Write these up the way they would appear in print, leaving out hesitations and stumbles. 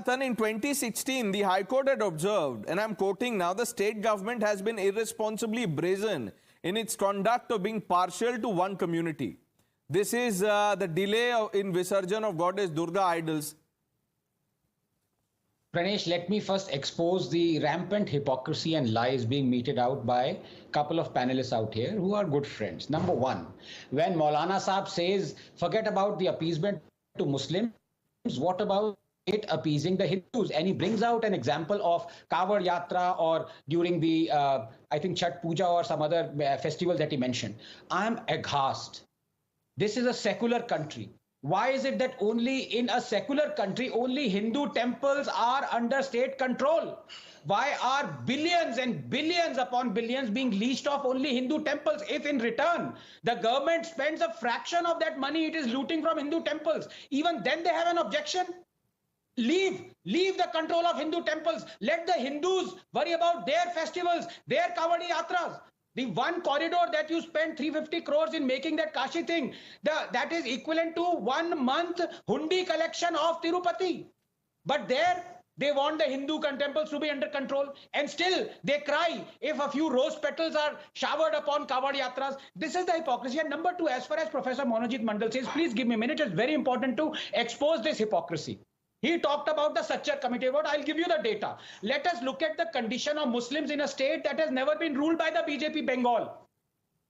Ranganathan, in 2016, the High Court had observed, and I'm quoting now, the state government has been irresponsibly brazen in its conduct of being partial to one community. This is the delay in Visarjan of goddess Durga idols. Pranesh, let me first expose the rampant hypocrisy and lies being meted out by a couple of panelists out here who are good friends. Number one, when Maulana Saab says, forget about the appeasement to Muslims, what about it appeasing the Hindus? And he brings out an example of Kawad Yatra or during the, I think, Chhat Puja or some other festival that he mentioned. I'm aghast. This is a secular country. Why is it that only in a secular country, only Hindu temples are under state control? Why are billions and billions upon billions being leased off only Hindu temples if in return the government spends a fraction of that money it is looting from Hindu temples? Even then they have an objection. Leave the control of Hindu temples. Let the Hindus worry about their festivals, their Kawadi Yatras. The one corridor that you spend 350 crores in making that Kashi thing, that is equivalent to 1 month hundi collection of Tirupati. But there, they want the Hindu temples to be under control. And still, they cry if a few rose petals are showered upon Kawad Yatras. This is the hypocrisy. And number two, as far as Professor Monojit Mandal says, please give me a minute. It's very important to expose this hypocrisy. He talked about the Sachar committee. What I'll give you the data. Let us look at the condition of Muslims in a state that has never been ruled by the BJP, Bengal.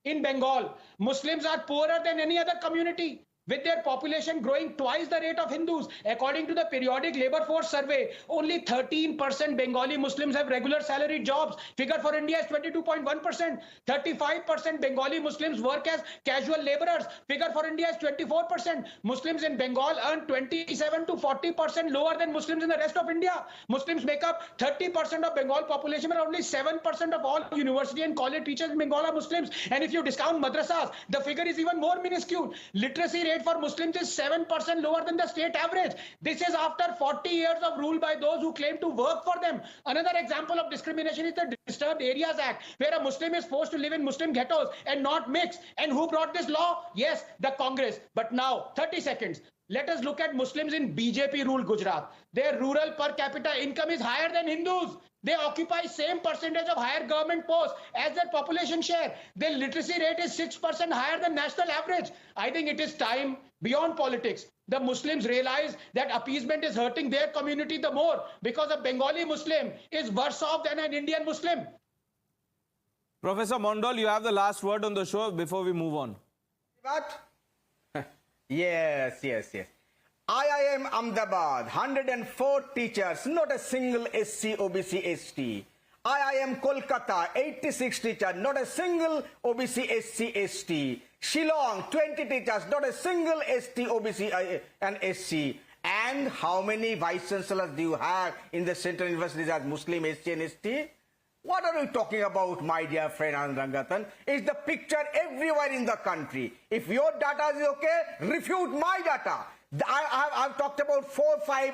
In Bengal, Muslims are poorer than any other community, with their population growing twice the rate of Hindus. According to the periodic labor force survey, only 13% Bengali Muslims have regular salaried jobs. Figure for India is 22.1%. 35% Bengali Muslims work as casual laborers. Figure for India is 24%. Muslims in Bengal earn 27 to 40% lower than Muslims in the rest of India. Muslims make up 30% of Bengal population, but only 7% of all university and college teachers in Bengal are Muslims. And if you discount madrasas, the figure is even more minuscule. Literacy rate for Muslims is 7% lower than the state average. This is after 40 years of rule by those who claim to work for them. Another example of discrimination is the Disturbed Areas Act, where a Muslim is forced to live in Muslim ghettos and not mix. And who brought this law? Yes, the Congress. But now, 30 seconds. Let us look at Muslims in BJP-ruled Gujarat. Their rural per capita income is higher than Hindus. They occupy same percentage of higher government posts as their population share. Their literacy rate is 6% higher than national average. I think it is time, beyond politics, the Muslims realize that appeasement is hurting their community the more, because a Bengali Muslim is worse off than an Indian Muslim. Professor Mondal, you have the last word on the show before we move on. What? Yes. IIM Ahmedabad, 104 teachers, not a single SC, OBC, ST. IIM Kolkata, 86 teachers, not a single OBC, SC, ST. Shillong, 20 teachers, not a single ST, OBC and SC. And how many vice chancellors do you have in the central universities as Muslim, SC and ST? What are you talking about, my dear friend Anand Ranganathan? It's the picture everywhere in the country. If your data is okay, refute my data. I've talked about 4 or 5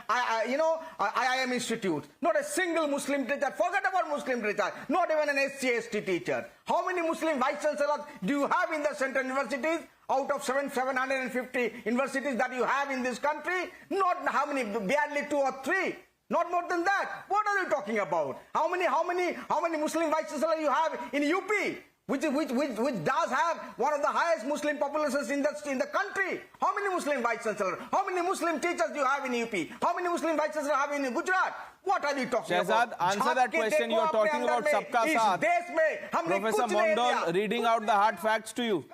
IIM institutes. Not a single Muslim teacher. Forget about Muslim teacher. Not even an SC/ST teacher. How many Muslim vice chancellors do you have in the central universities? Out of 750 universities that you have in this country? Not how many, barely 2 or 3. Not more than that. What are you talking about? How many Muslim vice chancellors you have in UP? Which does have one of the highest Muslim populations in the country. How many Muslim vice chancellors? How many Muslim teachers do you have in UP? How many Muslim vice chancellors have in Gujarat? What are you talking Shehzad, about? answer that question. You are talking about Sabka Saath. Professor Mondal reading out the hard facts to you.